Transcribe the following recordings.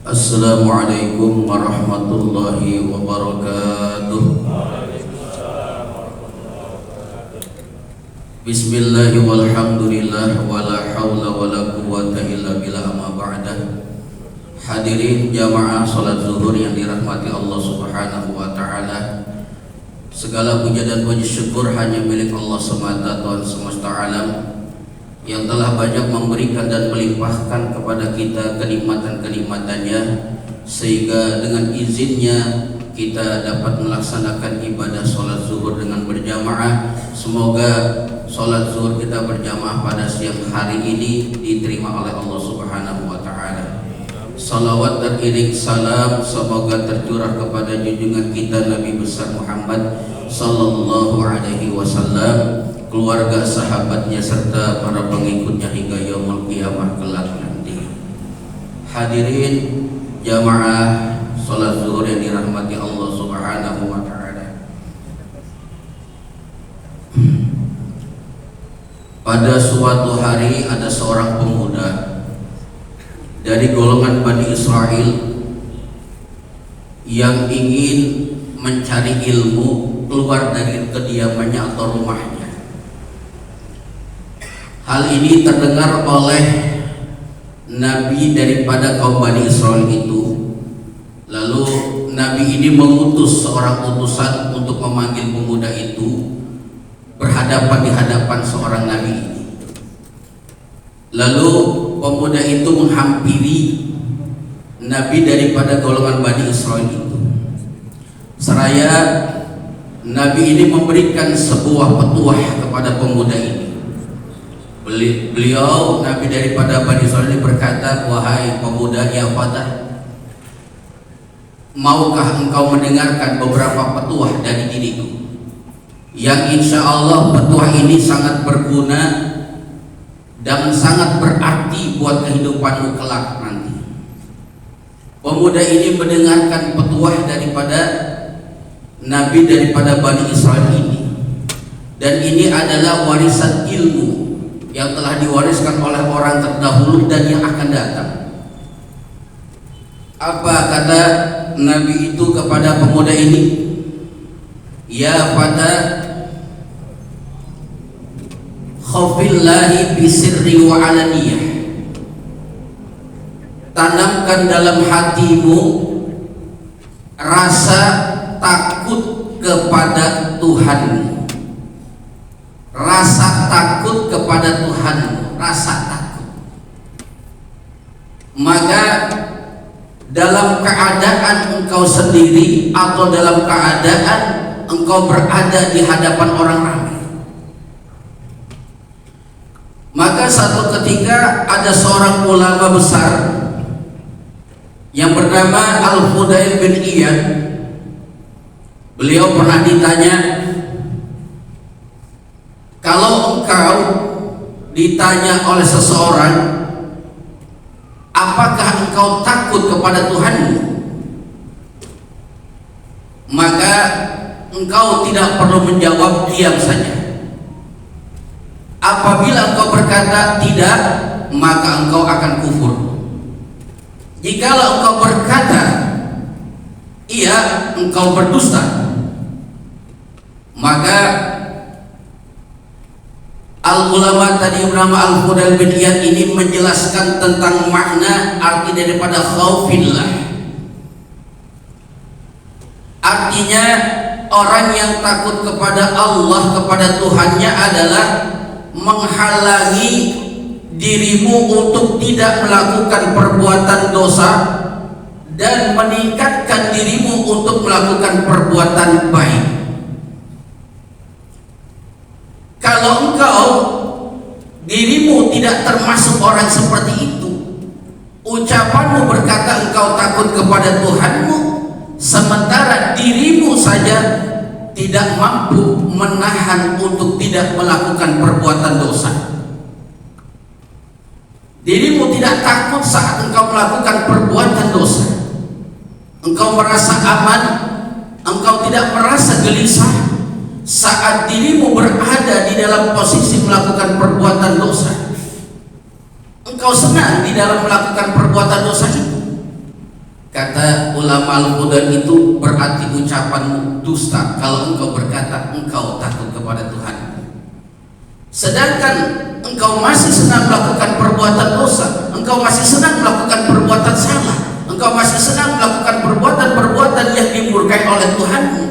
Assalamualaikum warahmatullahi wabarakatuh. Bismillahi walhamdulillah wala hawla wala quwwata illa billah amma ba'dah. Hadirin jamaah salat zuhur yang dirahmati Allah Subhanahu wa taala. Segala puja dan puji syukur hanya milik Allah semata, Tuhan semesta alam, yang telah banyak memberikan dan melimpahkan kepada kita kenikmatan-kenikmatannya, sehingga dengan izinnya kita dapat melaksanakan ibadah sholat zuhur dengan berjamaah. Semoga sholat zuhur kita berjamaah pada siang hari ini diterima oleh Allah Subhanahu wa ta'ala. Salawat dan iring salam semoga tercurah kepada junjungan kita Nabi besar Muhammad sallallahu alaihi wasallam, keluarga, sahabatnya, serta para pengikutnya hingga yaumul qiyamah kelak nanti. Hadirin jamaah salat zuhur yang dirahmati Allah Subhanahu wa taala. Pada suatu hari ada seorang pemuda dari golongan Bani Israel yang ingin mencari ilmu keluar dari kediamannya atau rumahnya. Hal ini terdengar oleh Nabi daripada kaum Bani Israel itu. Lalu Nabi ini mengutus seorang utusan untuk memanggil pemuda itu berhadapan di hadapan seorang Nabi ini. Lalu pemuda itu menghampiri Nabi daripada golongan Bani Israel itu. Seraya Nabi ini memberikan sebuah petuah kepada pemuda ini. Beliau Nabi daripada Bani Israel ini berkata, "Wahai pemuda, ya fatah, maukah engkau mendengarkan beberapa petuah dari diriku yang insya Allah petuah ini sangat berguna dan sangat berarti buat kehidupanmu kelak nanti." Pemuda ini mendengarkan petuah daripada Nabi daripada Bani Israel ini, dan ini adalah warisan ilmu yang telah diwariskan oleh orang terdahulu dan yang akan datang. Apa kata Nabi itu kepada pemuda ini? "Ya fata, khafillahi bisirri wa alaniyah." Tanamkan dalam hatimu rasa takut kepada Tuhanmu. Rasa takut kepada Tuhanmu, rasa takut. Maka dalam keadaan engkau sendiri atau dalam keadaan engkau berada di hadapan orang ramai. Maka satu ketika ada seorang ulama besar yang bernama Al-Fudail bin Iyad. Beliau pernah ditanya, kalau engkau ditanya oleh seseorang, apakah engkau takut kepada Tuhanmu? Maka engkau tidak perlu menjawab, diam saja. Apabila engkau berkata tidak, maka engkau akan kufur. Jikalau engkau berkata iya, engkau berdusta. Maka al-ulama tadi bernama Al-Fudail bin Iyad ini menjelaskan tentang makna arti daripada khaufillah. Artinya orang yang takut kepada Allah, kepada Tuhannya adalah menghalangi dirimu untuk tidak melakukan perbuatan dosa dan meningkatkan dirimu untuk melakukan perbuatan baik. Kalau engkau dirimu tidak termasuk orang seperti itu, ucapanmu berkata engkau takut kepada Tuhanmu, sementara dirimu saja tidak mampu menahan untuk tidak melakukan perbuatan dosa. Dirimu tidak takut saat engkau melakukan perbuatan dosa. Engkau merasa aman, engkau tidak merasa gelisah saat dirimu berada di dalam posisi melakukan perbuatan dosa. Engkau senang di dalam melakukan perbuatan dosa itu. Kata ulama al-Qudan itu berarti ucapanmu dusta kalau engkau berkata engkau takut kepada Tuhan, sedangkan engkau masih senang melakukan perbuatan dosa, engkau masih senang melakukan perbuatan salah, engkau masih senang melakukan perbuatan-perbuatan yang dimurkai oleh Tuhanmu,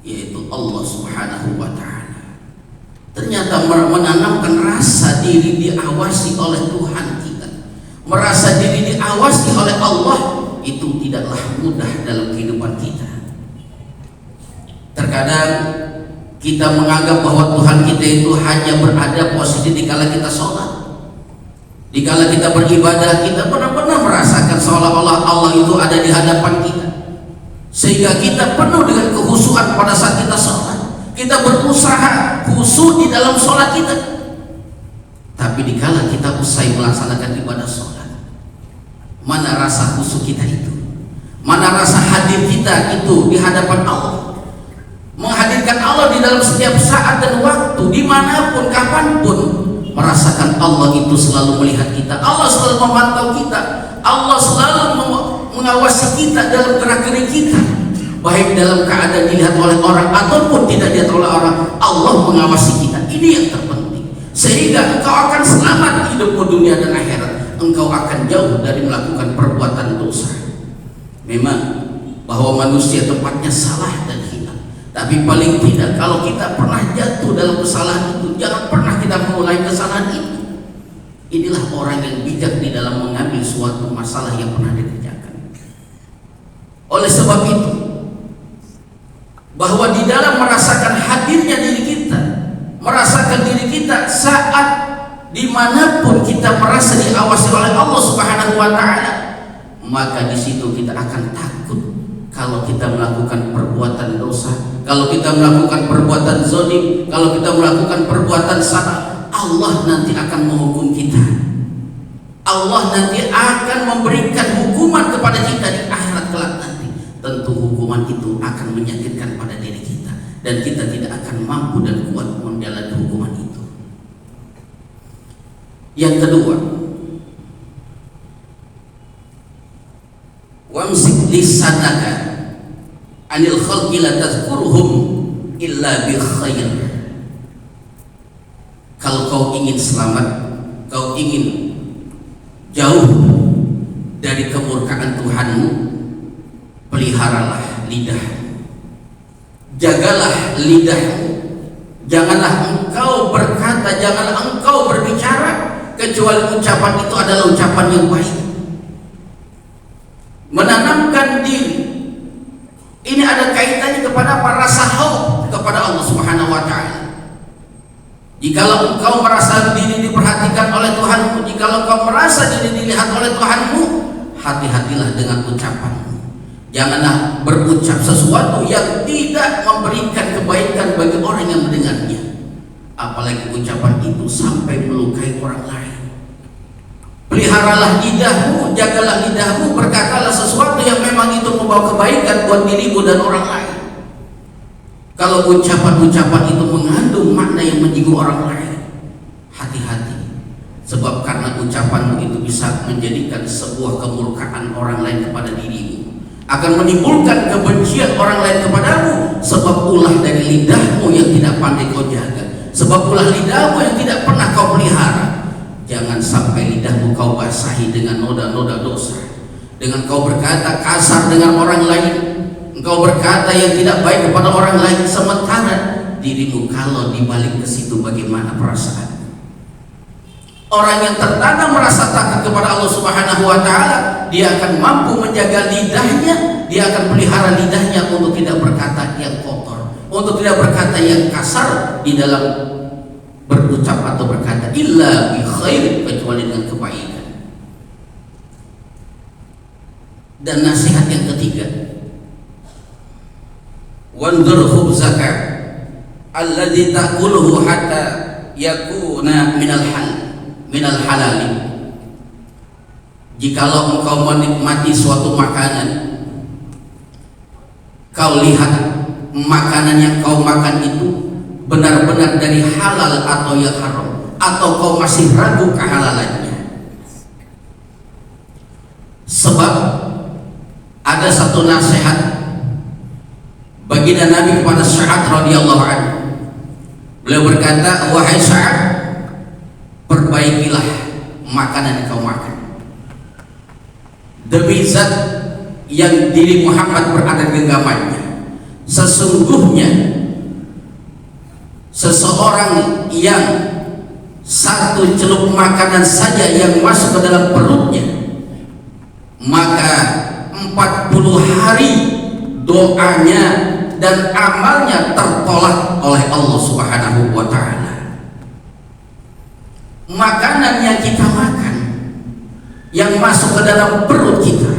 yaitu Allah Subhanahu wa Ta'ala. Ternyata menanamkan rasa diri diawasi oleh Tuhan kita, merasa diri diawasi oleh Allah, itu tidaklah mudah dalam kehidupan kita. Terkadang kita menganggap bahwa Tuhan kita itu hanya berada posisi dikala kita sholat, dikala kita beribadah, kita benar-benar merasakan seolah-olah Allah itu ada di hadapan kita, sehingga kita penuh dengan kekhusyuan pada saat kita sholat. Kita berusaha khusyuk di dalam sholat kita, tapi dikala kita usai melaksanakan ibadah sholat, mana rasa khusyuk kita itu, mana rasa hadir kita itu di hadapan Allah, menghadirkan Allah di dalam setiap saat dan waktu, dimanapun, kapanpun, merasakan Allah itu selalu melihat kita, Allah selalu memantau kita, Allah selalu mengawasi kita dalam gerak-gerik kita, baik dalam keadaan dilihat oleh orang ataupun tidak dilihat oleh orang, Allah mengawasi kita. Ini yang terpenting, sehingga engkau akan selamat hidupmu dunia dan akhirat. Engkau akan jauh dari melakukan perbuatan dosa. Memang bahwa manusia tempatnya salah dan hilang, tapi paling tidak kalau kita pernah jatuh dalam kesalahan itu, jangan pernah kita mengulangi kesalahan itu. Inilah orang yang bijak di dalam mengambil suatu masalah yang pernah dikerjakan. Oleh sebab itu, bahwa di dalam merasakan hadirnya diri kita, merasakan diri kita saat dimanapun kita merasa diawasi oleh Allah Subhanahu wa Ta'ala, maka di situ kita akan takut kalau kita melakukan perbuatan dosa, kalau kita melakukan perbuatan zalim, kalau kita melakukan perbuatan salah, Allah nanti akan menghukum kita. Allah nanti akan memberikan hukuman kepada kita di akhirat kelak nanti. Tentu hukuman itu akan menyakitkan pada diri kita, dan kita tidak akan mampu dan kuat menjalani hukuman itu. Yang kedua, wamsik lisanaka anil khalqi la tazkurhum illa bi khair. Kalau kau ingin selamat, kau ingin jauh dari kemurkaan Tuhanmu, peliharalah lidahmu, jagalah lidahmu. Janganlah engkau berkata, janganlah engkau berbicara kecuali ucapan itu adalah ucapan yang baik. Menanamkan diri ini ada kaitannya kepada rasa khauf kepada Allah Subhanahu wa Ta'ala. Jikalau engkau merasa diri diperhatikan oleh Tuhanmu, jikalau engkau merasa diri dilihat oleh Tuhanmu, hati-hatilah dengan ucapanmu. Janganlah berucap sesuatu yang tidak memberikan kebaikan bagi orang yang mendengarnya, apalagi ucapan itu sampai melukai orang lain. Peliharalah lidahmu, jagalah lidahmu, berkatalah sesuatu yang memang itu membawa kebaikan buat dirimu dan orang lain. Kalau ucapan-ucapan itu mengandung makna yang menyinggung orang lain, hati-hati, sebab karena ucapanmu itu bisa menjadikan sebuah kemurkaan orang lain kepada dirimu, akan menimbulkan kebencian orang lain kepadamu, sebab ulah dari lidahmu yang tidak pandai kau jaga, sebab ulah lidahmu yang tidak pernah kau pelihara. Jangan sampai lidahmu kau basahi dengan noda-noda dosa, dengan kau berkata kasar dengan orang lain, engkau berkata yang tidak baik kepada orang lain, sementara dirimu kalau dibalik ke situ bagaimana perasaan? Orang yang tertanam merasa takut kepada Allah Subhanahu wa Ta'ala, dia akan mampu menjaga lidahnya, dia akan pelihara lidahnya untuk tidak berkata yang kotor, untuk tidak berkata yang kasar di dalam berucap atau berkata, illa bi khair, kecuali dengan kebaikan. Dan nasihat yang ketiga, wanzur khubzaka alladhi ta'kuluhu hatta yakuna minal halali. Jikalau engkau menikmati suatu makanan, kau lihat makanan yang kau makan itu benar-benar dari halal atau yang haram, atau kau masih ragu kehalalannya. Sebab ada satu nasihat baginda Nabi kepada Sa'ad radhiyallahu anhu. Beliau berkata, wahai Sa'ad, perbaikilah makanan yang kau makan. Demi zat yang diri Muhammad berada di genggamannya, sesungguhnya seseorang yang satu celup makanan saja yang masuk ke dalam perutnya, maka 40 hari doanya dan amalnya tertolak oleh Allah Subhanahu wa ta'ala. Makanan yang kita makan, yang masuk ke dalam perut kita,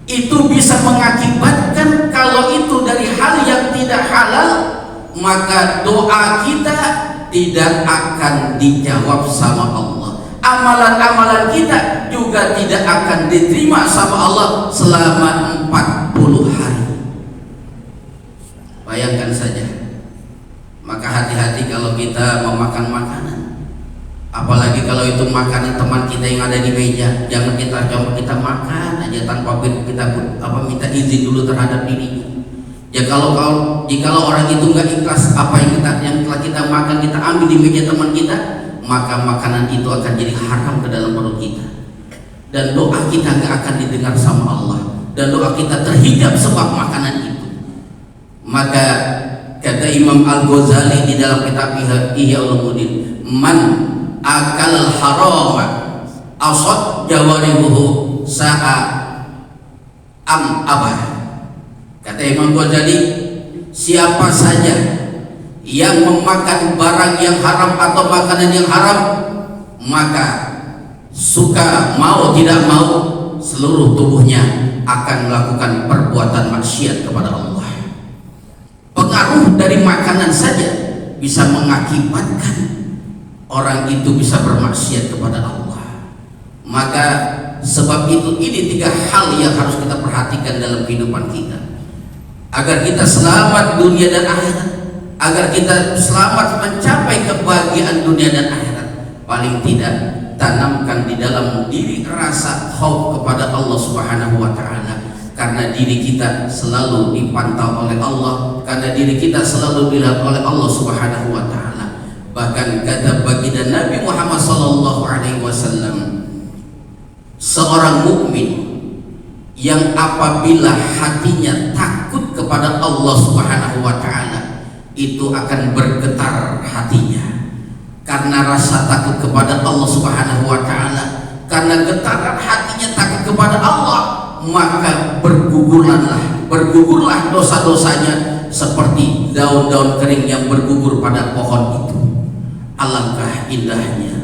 itu bisa mengakibatkan, kalau itu dari hal yang tidak halal, maka doa kita tidak akan dijawab sama Allah. Amalan-amalan kita juga tidak akan diterima sama Allah selama 40 hari. Bayangkan saja. Maka hati-hati kalau kita memakan makanan, apalagi kalau itu makanan teman kita yang ada di meja. Jangan kita coba kita makan aja tanpa kita minta izin dulu terhadap dirinya. Ya jikalau orang itu nggak ikhlas apa yang telah kita makan, kita ambil di meja teman kita, maka makanan itu akan jadi haram ke dalam perut kita, dan doa kita nggak akan didengar sama Allah, dan doa kita terhijab sebab makanan itu. Maka kata Imam Al-Ghazali di dalam kitab Ihya Ulumuddin, man akal harama asad jawaribuhu sa'a am abah. Kata Imam Ghazali, siapa saja yang memakan barang yang haram atau makanan yang haram, maka suka mau tidak mau seluruh tubuhnya akan melakukan perbuatan maksiat kepada Allah. Pengaruh dari makanan saja bisa mengakibatkan orang itu bisa bermaksiat kepada Allah. Maka sebab itu ini 3 hal yang harus kita perhatikan dalam kehidupan kita, agar kita selamat dunia dan akhirat, agar kita selamat mencapai kebahagiaan dunia dan akhirat. Paling tidak tanamkan di dalam diri rasa khauf kepada Allah Subhanahu wa ta'ala, karena diri kita selalu dipantau oleh Allah, karena diri kita selalu dilihat oleh Allah Subhanahu wa ta'ala. Bahkan kata baginda Nabi Muhammad sallallahu alaihi wasallam, seorang mukmin yang apabila hatinya takut kepada Allah Subhanahu wa ta'ala, itu akan bergetar hatinya karena rasa takut kepada Allah Subhanahu wa ta'ala. Karena getaran hatinya takut kepada Allah, maka bergugurlah dosa-dosanya seperti daun-daun kering yang bergugur pada pohon itu. Alangkah indahnya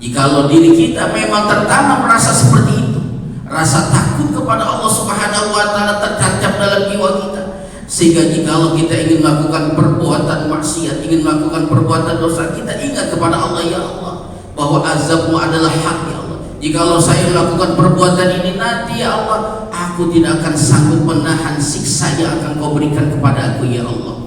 jikalau diri kita memang tertanam rasa seperti itu, rasa takut kepada Allah Subhanahu wa ta'ala tertancap dalam jiwa kita, sehingga jikalau kita ingin melakukan perbuatan maksiat, ingin melakukan perbuatan dosa, kita ingat kepada Allah, ya Allah, bahwa azabmu adalah hak, ya Allah. Jikalau saya melakukan perbuatan ini nanti, ya Allah, aku tidak akan sanggup menahan siksa yang akan kau berikan kepada aku, ya Allah.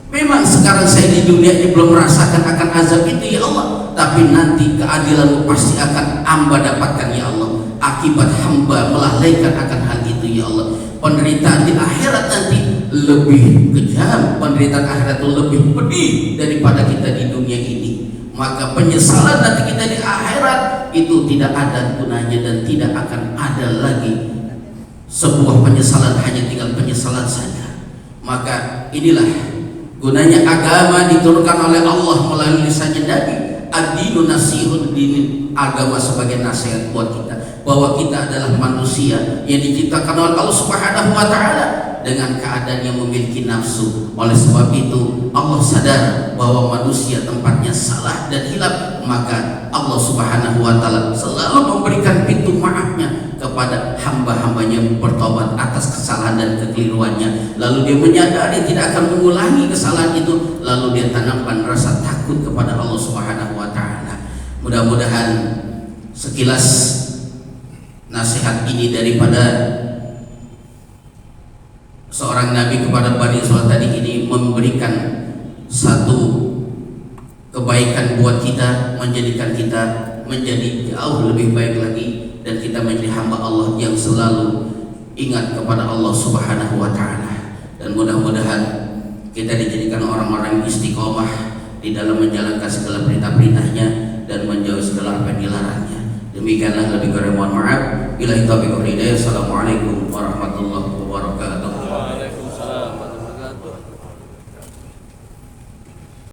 Memang sekarang saya di dunia ini belum merasakan akan azab itu, ya Allah, tapi nanti keadilanmu pasti akan hamba dapatkan, ya Allah. Akibat hamba melalaikan akan hal itu, ya Allah, penderitaan di akhirat nanti lebih kejam, penderitaan akhirat itu lebih pedih daripada kita di dunia ini. Maka penyesalan nanti kita di akhirat itu tidak ada gunanya, dan tidak akan ada lagi sebuah penyesalan, hanya tinggal penyesalan saja. Maka inilah gunanya agama diturunkan oleh Allah melalui lisannya Nabi. Ad-dinu nasihun, din agama sebagai nasihat buat kita, bahwa kita adalah manusia yang diciptakan oleh Allah Subhanahu wa ta'ala dengan keadaan yang memiliki nafsu. Oleh sebab itu Allah sadar bahwa manusia tempatnya salah dan hilaf, maka Allah Subhanahu wa ta'ala selalu memberikan pintu maafnya kepada hamba-hambanya yang bertobat atas kesalahan dan kekeliruannya. Lalu dia menyadari tidak akan mengulangi kesalahan itu, lalu dia tanamkan rasa takut kepada Allah Subhanahu wa ta'ala. Mudah-mudahan sekilas nasihat ini daripada seorang nabi kepada Bani Israil tadi ini memberikan satu kebaikan buat kita, menjadikan kita menjadi jauh lebih baik lagi, dan kita menjadi hamba Allah yang selalu ingat kepada Allah Subhanahu wa taala, dan mudah-mudahan kita dijadikan orang-orang yang istiqomah di dalam menjalankan segala perintah-perintahnya dan menjauhi segala apa yang dilarangnya. Demikianlah, lebih kurang mohon maaf. Billahi taufiq wal hidayah. Assalamualaikum warahmatullahi wabarakatuh.